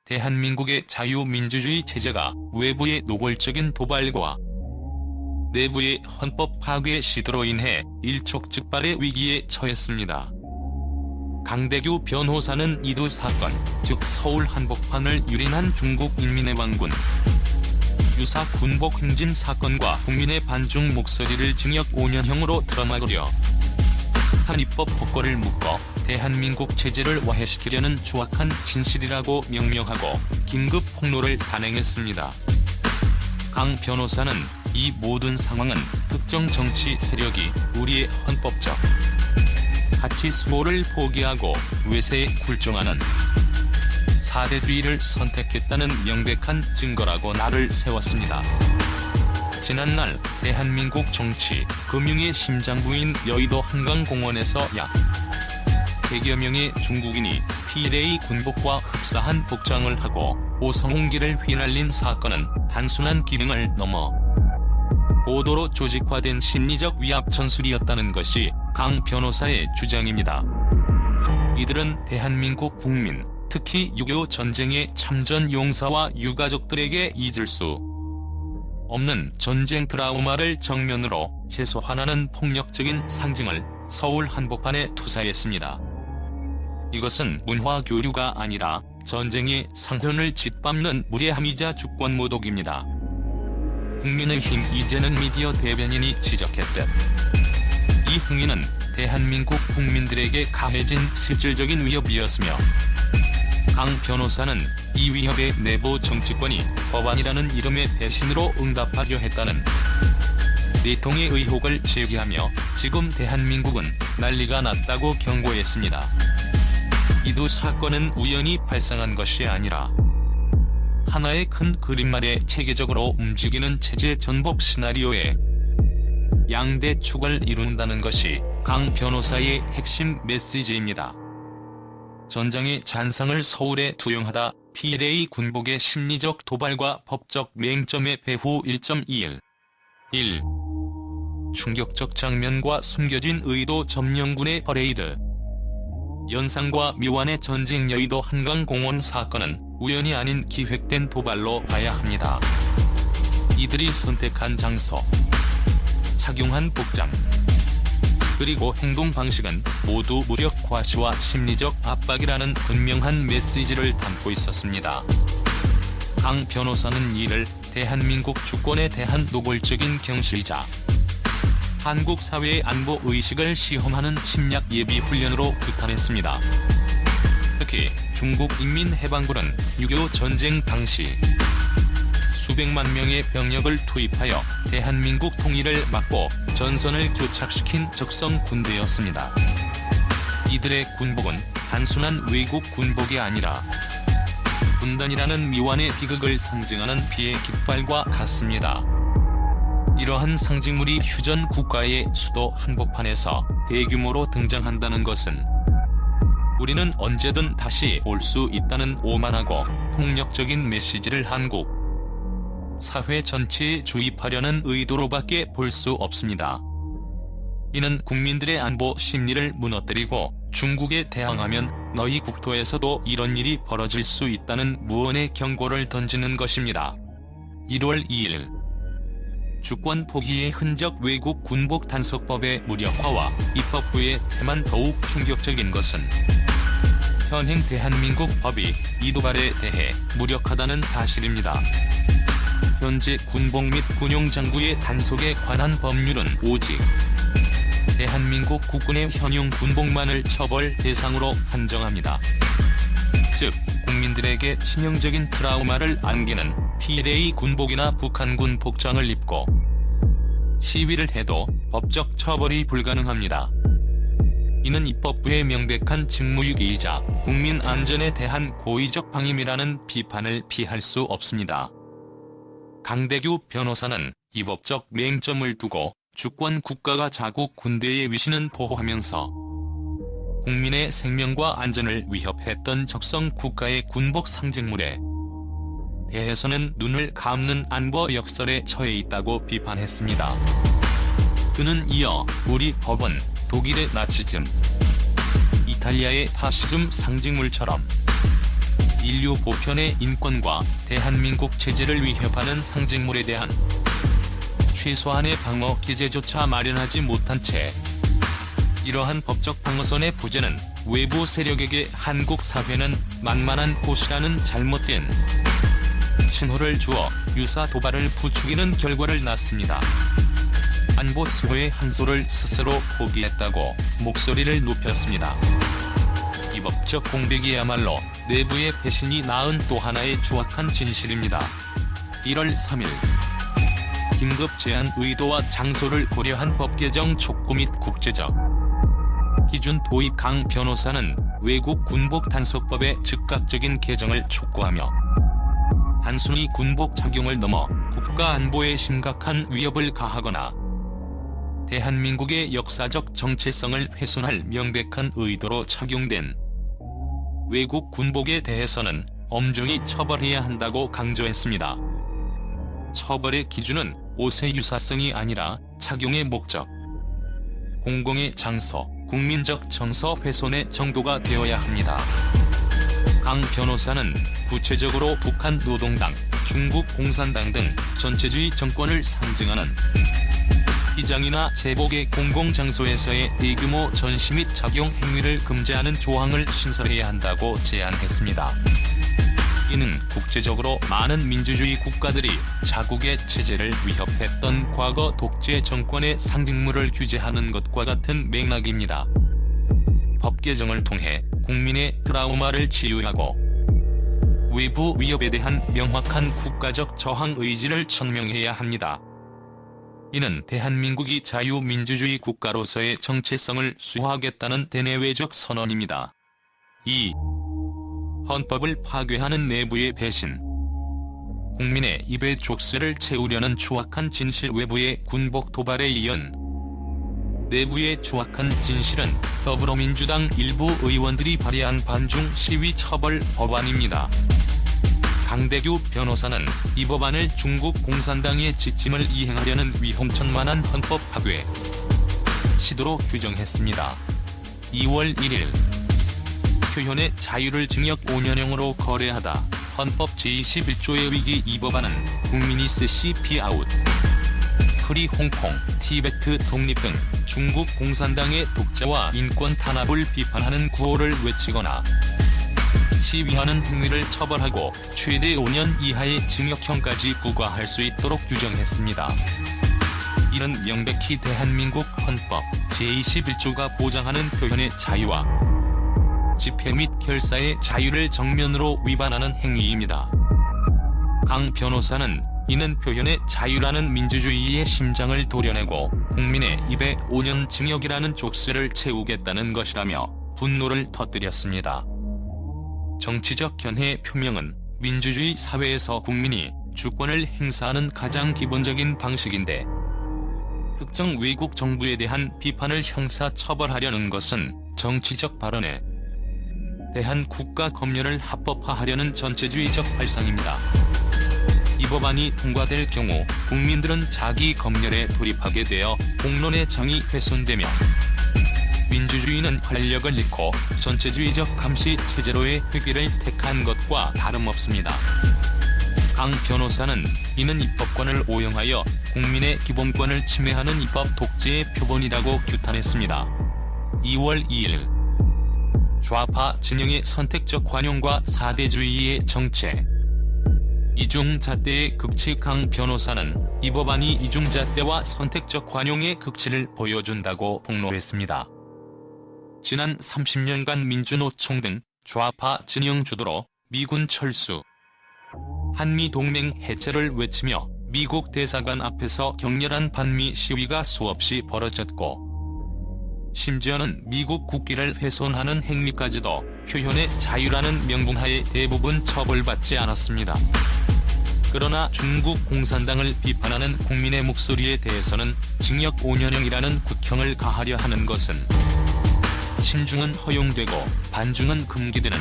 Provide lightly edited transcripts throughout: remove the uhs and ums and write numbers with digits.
대한민국의 자유민주주의 체제가 외부의 노골적인 도발과 내부의 헌법 파괴 시도로 인해 일촉즉발의 위기에 처했습니다. 강대규 변호사는 이두 사건, 즉 서울 한복판을 유린한 중국 인민해방군 유사 군복 행진 사건과 국민의 반중 목소리를 징역 5년형으로 틀어막으려 한 입법 폭거를 묶어 대한민국 체제를 와해시키려는 추악한 진실이라고 명명하고 긴급 폭로를 단행했습니다. 강 변호사는 이 모든 상황은 특정 정치 세력이 우리의 헌법적 가치 수호를 포기하고 외세에 굴종하는 사대주의를 선택했다는 명백한 증거라고 날을 세웠습니다. 지난날 대한민국 정치, 금융의 심장부인 여의도 한강공원에서 약 100여 명의 중국인이 PLA 군복과 흡사한 복장을 하고 오성홍기를 휘날린 사건은 단순한 기능을 넘어 고도로 조직화된 심리적 위압 전술이었다는 것이 강 변호사의 주장입니다. 이들은 대한민국 국민, 특히 6.25 전쟁의 참전 용사와 유가족들에게 잊을 수 없는 전쟁 트라우마를 정면으로 재소환하는 폭력적인 상징을 서울 한복판에 투사했습니다. 이것은 문화 교류가 아니라 전쟁의 상흔을 짓밟는 무례함이자 주권 모독입니다. 국민의힘 이재는 미디어 대변인이 지적했듯 이 행위는 대한민국 국민들에게 가해진 실질적인 위협이었으며 강 변호사는 이 위협에 내부 정치권이 법안이라는 이름의 배신으로 응답하려 했다는 내통의 의혹을 제기하며 지금 대한민국은 난리가 났다고 경고했습니다. 이두 사건은 우연히 발생한 것이 아니라 하나의 큰 그림 아래 체계적으로 움직이는 체제 전복 시나리오에 양대 축을 이룬다는 것이 강 변호사의 핵심 메시지입니다. 전장의 잔상을 서울에 투영하다 PLA 군복의 심리적 도발과 법적 맹점의 배후 1.21 1. 충격적 장면과 숨겨진 의도 점령군의 퍼레이드 연상과 미완의 전쟁 여의도 한강공원 사건은 우연이 아닌 기획된 도발로 봐야 합니다. 이들이 선택한 장소, 착용한 복장, 그리고 행동 방식은 모두 무력 과시와 심리적 압박이라는 분명한 메시지를 담고 있었습니다. 강 변호사는 이를 대한민국 주권에 대한 노골적인 경시이자 한국 사회의 안보 의식을 시험하는 침략 예비 훈련으로 규탄했습니다. 특히 중국 인민해방군은 6.25 전쟁 당시 수백만 명의 병력을 투입하여 대한민국 통일을 막고 전선을 교착시킨 적성 군대였습니다. 이들의 군복은 단순한 외국 군복이 아니라 분단이라는 미완의 비극을 상징하는 피의 깃발과 같습니다. 이러한 상징물이 휴전 국가의 수도 한복판에서 대규모로 등장한다는 것은 우리는 언제든 다시 올 수 있다는 오만하고 폭력적인 메시지를 한국 사회 전체에 주입하려는 의도로밖에 볼 수 없습니다. 이는 국민들의 안보 심리를 무너뜨리고 중국에 대항하면 너희 국토에서도 이런 일이 벌어질 수 있다는 무언의 경고를 던지는 것입니다. 1월 2일 주권 포기의 흔적 외국 군복 단속법의 무력화와 입법부의 태만 더욱 충격적인 것은 현행 대한민국 법이 이 도발에 대해 무력하다는 사실입니다. 현재 군복 및 군용장구의 단속에 관한 법률은 오직 대한민국 국군의 현용 군복만을 처벌 대상으로 한정합니다. 즉, 국민들에게 치명적인 트라우마를 안기는 PLA 군복이나 북한군 복장을 입고 시위를 해도 법적 처벌이 불가능합니다. 이는 입법부의 명백한 직무유기이자 국민 안전에 대한 고의적 방임이라는 비판을 피할 수 없습니다. 강대규 변호사는 이 법적 맹점을 두고 주권 국가가 자국 군대의 위신은 보호하면서 국민의 생명과 안전을 위협했던 적성 국가의 군복 상징물에 대해서는 눈을 감는 안보 역설에 처해 있다고 비판했습니다. 그는 이어 우리 법은 독일의 나치즘, 이탈리아의 파시즘 상징물처럼 인류 보편의 인권과 대한민국 체제를 위협하는 상징물에 대한 최소한의 방어 기제조차 마련하지 못한 채 이러한 법적 방어선의 부재는 외부 세력에게 한국 사회는 만만한 곳이라는 잘못된 신호를 주어 유사 도발을 부추기는 결과를 낳습니다. 안보 수호의 한소를 스스로 포기했다고 목소리를 높였습니다. 이 법적 공백이야말로 내부의 배신이 낳은 또 하나의 조악한 진실입니다. 1월 3일 긴급 제한 의도와 장소를 고려한 법 개정 촉구 및 국제적 기준 도입. 강 변호사는 외국 군복 단속법의 즉각적인 개정을 촉구하며 단순히 군복 착용을 넘어 국가 안보에 심각한 위협을 가하거나 대한민국의 역사적 정체성을 훼손할 명백한 의도로 착용된 외국 군복에 대해서는 엄중히 처벌해야 한다고 강조했습니다. 처벌의 기준은 옷의 유사성이 아니라 착용의 목적, 공공의 장소, 국민적 정서 훼손의 정도가 되어야 합니다. 강 변호사는 구체적으로 북한 노동당, 중국 공산당 등 전체주의 정권을 상징하는 기장이나 제복의 공공장소에서의 대규모 전시 및 착용 행위를 금지하는 조항을 신설해야 한다고 제안했습니다. 이는 국제적으로 많은 민주주의 국가들이 자국의 체제를 위협했던 과거 독재 정권의 상징물을 규제하는 것과 같은 맥락입니다. 법 개정을 통해 국민의 트라우마를 치유하고 외부 위협에 대한 명확한 국가적 저항 의지를 천명해야 합니다. 이는 대한민국이 자유민주주의 국가로서의 정체성을 수호하겠다는 대내외적 선언입니다. 2. 헌법을 파괴하는 내부의 배신. 국민의 입에 족쇄를 채우려는 추악한 진실. 외부의 군복 도발에 이은 내부의 추악한 진실은 더불어민주당 일부 의원들이 발의한 반중 시위 처벌 법안입니다. 강대규 변호사는 이 법안을 중국 공산당의 지침을 이행하려는 위험천만한 헌법 파괴 시도로 규정했습니다. 2월 1일 표현의 자유를 징역 5년형으로 거래하다. 헌법 제21조의 위기. 이 법안은 국민이 CCP 아웃, 프리 홍콩, 티베트 독립 등 중국 공산당의 독재와 인권 탄압을 비판하는 구호를 외치거나 시위하는 행위를 처벌하고 최대 5년 이하의 징역형까지 부과할 수 있도록 규정했습니다. 이는 명백히 대한민국 헌법 제21조가 보장하는 표현의 자유와 집회 및 결사의 자유를 정면으로 위반하는 행위입니다. 강 변호사는 이는 표현의 자유라는 민주주의의 심장을 도려내고 국민의 입에 5년 징역이라는 족쇄를 채우겠다는 것이라며 분노를 터뜨렸습니다. 정치적 견해 표명은 민주주의 사회에서 국민이 주권을 행사하는 가장 기본적인 방식인데 특정 외국 정부에 대한 비판을 형사 처벌하려는 것은 정치적 발언에 대한 국가 검열을 합법화하려는 전체주의적 발상입니다. 이 법안이 통과될 경우 국민들은 자기 검열에 돌입하게 되어 공론의 정이 훼손되며 민주주의는 활력을 잃고 전체주의적 감시 체제로의 회귀를 택한 것과 다름없습니다. 강 변호사는 이는 입법권을 오용하여 국민의 기본권을 침해하는 입법 독재의 표본이라고 규탄했습니다. 2월 2일 좌파 진영의 선택적 관용과 사대주의의 정체. 이중잣대의 극치. 강 변호사는 이 법안이 이중잣대와 선택적 관용의 극치를 보여준다고 폭로했습니다. 지난 30년간 민주노총 등 좌파 진영 주도로 미군 철수, 한미동맹 해체를 외치며 미국 대사관 앞에서 격렬한 반미 시위가 수없이 벌어졌고 심지어는 미국 국기를 훼손하는 행위까지도 표현의 자유라는 명분하에 대부분 처벌받지 않았습니다. 그러나 중국 공산당을 비판하는 국민의 목소리에 대해서는 징역 5년형이라는 국형을 가하려 하는 것은 친중은 허용되고 반중은 금기되는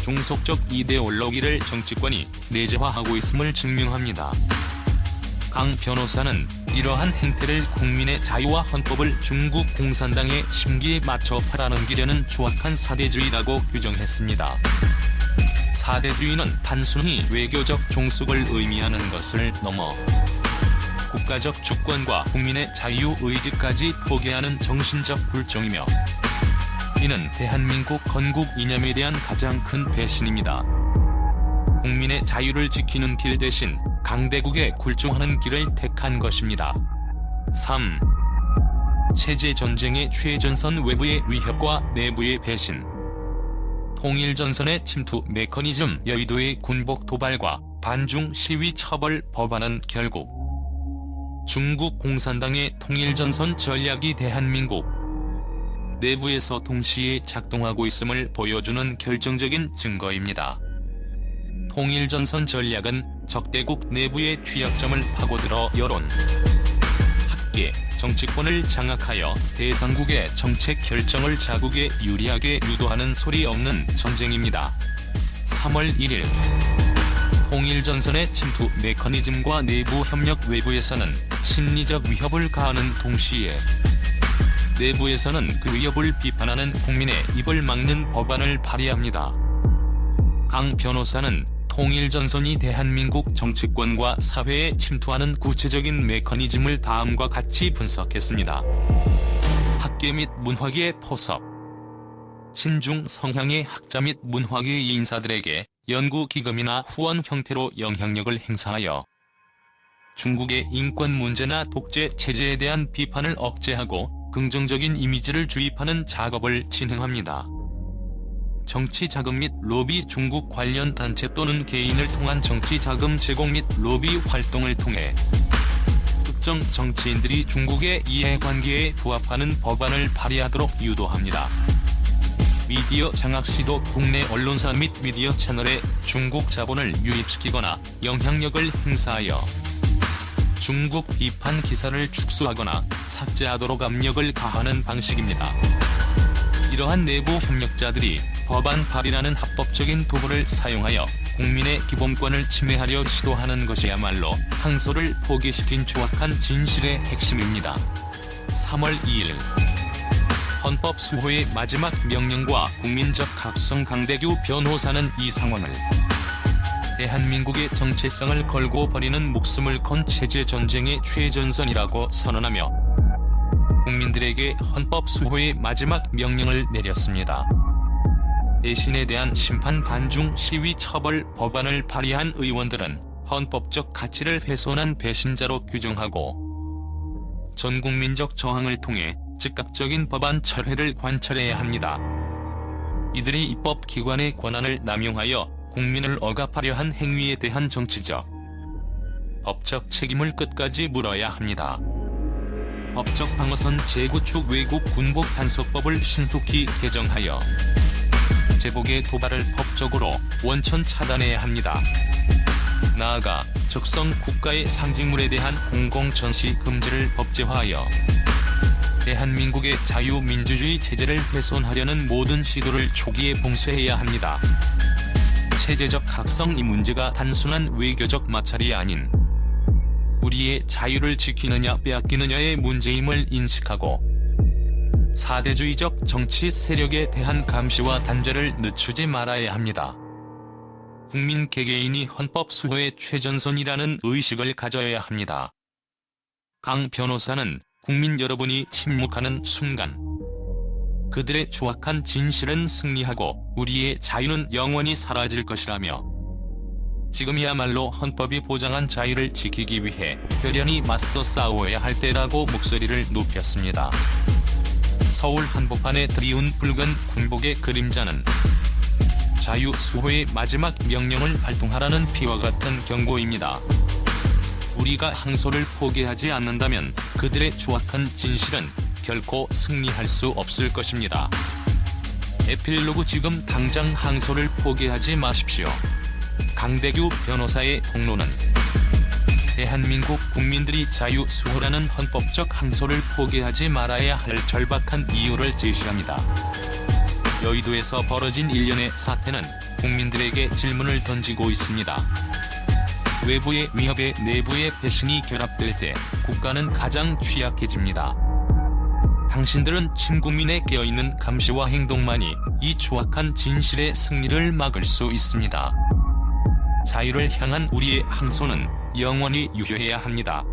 종속적 이데올로기를 정치권이 내재화하고 있음을 증명합니다. 강 변호사는 이러한 행태를 국민의 자유와 헌법을 중국 공산당의 심기에 맞춰 팔아넘기려는 추악한 사대주의라고 규정했습니다. 사대주의는 단순히 외교적 종속을 의미하는 것을 넘어 국가적 주권과 국민의 자유의지까지 포기하는 정신적 굴종이며, 이는 대한민국 건국 이념에 대한 가장 큰 배신입니다. 국민의 자유를 지키는 길 대신 강대국에 굴종하는 길을 택한 것입니다. 3. 체제전쟁의 최전선 외부의 위협과 내부의 배신. 통일전선의 침투 메커니즘 여의도의 군복 도발과 반중 시위 처벌 법안은 결국 중국 공산당의 통일전선 전략이 대한민국 내부에서 동시에 작동하고 있음을 보여주는 결정적인 증거입니다. 통일전선 전략은 적대국 내부의 취약점을 파고들어 여론, 학계, 정치권을 장악하여 대상국의 정책 결정을 자국에 유리하게 유도하는 소리 없는 전쟁입니다. 3월 1일 통일전선의 침투 메커니즘과 내부 협력. 외부에서는 심리적 위협을 가하는 동시에 내부에서는 그 위협을 비판하는 국민의 입을 막는 법안을 발의합니다. 강 변호사는 통일전선이 대한민국 정치권과 사회에 침투하는 구체적인 메커니즘을 다음과 같이 분석했습니다. 학계 및 문화계의 포섭. 친중 성향의 학자 및 문화계 인사들에게 연구기금이나 후원 형태로 영향력을 행사하여 중국의 인권 문제나 독재 체제에 대한 비판을 억제하고 긍정적인 이미지를 주입하는 작업을 진행합니다. 정치 자금 및 로비. 중국 관련 단체 또는 개인을 통한 정치 자금 제공 및 로비 활동을 통해 특정 정치인들이 중국의 이해관계에 부합하는 법안을 발의하도록 유도합니다. 미디어 장악 시도. 국내 언론사 및 미디어 채널에 중국 자본을 유입시키거나 영향력을 행사하여 중국 비판 기사를 축소하거나 삭제하도록 압력을 가하는 방식입니다. 이러한 내부 협력자들이 법안 발의라는 합법적인 도구를 사용하여 국민의 기본권을 침해하려 시도하는 것이야말로 항소를 포기시킨 조악한 진실의 핵심입니다. 3월 2일 헌법 수호의 마지막 명령과 국민적 각성. 강대규 변호사는 이 상황을 대한민국의 정체성을 걸고 버리는 목숨을 건 체제전쟁의 최전선이라고 선언하며 국민들에게 헌법 수호의 마지막 명령을 내렸습니다. 배신에 대한 심판. 반중 시위 처벌 법안을 발의한 의원들은 헌법적 가치를 훼손한 배신자로 규정하고 전국민적 저항을 통해 즉각적인 법안 철회를 관철해야 합니다. 이들이 입법기관의 권한을 남용하여 국민을 억압하려 한 행위에 대한 정치적, 법적 책임을 끝까지 물어야 합니다. 법적 방어선. 재구축 외국 군복 단속법을 신속히 개정하여 제복의 도발을 법적으로 원천 차단해야 합니다. 나아가 적성 국가의 상징물에 대한 공공전시 금지를 법제화하여 대한민국의 자유민주주의 체제를 훼손하려는 모든 시도를 초기에 봉쇄해야 합니다. 체제적 각성. 이 문제가 단순한 외교적 마찰이 아닌 우리의 자유를 지키느냐 빼앗기느냐의 문제임을 인식하고 사대주의적 정치 세력에 대한 감시와 단죄를 늦추지 말아야 합니다. 국민 개개인이 헌법 수호의 최전선이라는 의식을 가져야 합니다. 강 변호사는 국민 여러분이 침묵하는 순간 그들의 조악한 진실은 승리하고 우리의 자유는 영원히 사라질 것이라며 지금이야말로 헌법이 보장한 자유를 지키기 위해 결연히 맞서 싸워야 할 때라고 목소리를 높였습니다. 서울 한복판에 드리운 붉은 군복의 그림자는 자유 수호의 마지막 명령을 발동하라는 피와 같은 경고입니다. 우리가 항소를 포기하지 않는다면 그들의 조악한 진실은 결코 승리할 수 없을 것입니다. 에필로그. 지금 당장 항소를 포기하지 마십시오. 강대규 변호사의 폭로는 대한민국 국민들이 자유 수호라는 헌법적 항소를 포기하지 말아야 할 절박한 이유를 제시합니다. 여의도에서 벌어진 일련의 사태는 국민들에게 질문을 던지고 있습니다. 외부의 위협에 내부의 배신이 결합될 때 국가는 가장 취약해집니다. 당신들은 침국민의 깨어있는 감시와 행동만이 이 추악한 진실의 승리를 막을 수 있습니다. 자유를 향한 우리의 항소는 영원히 유효해야 합니다.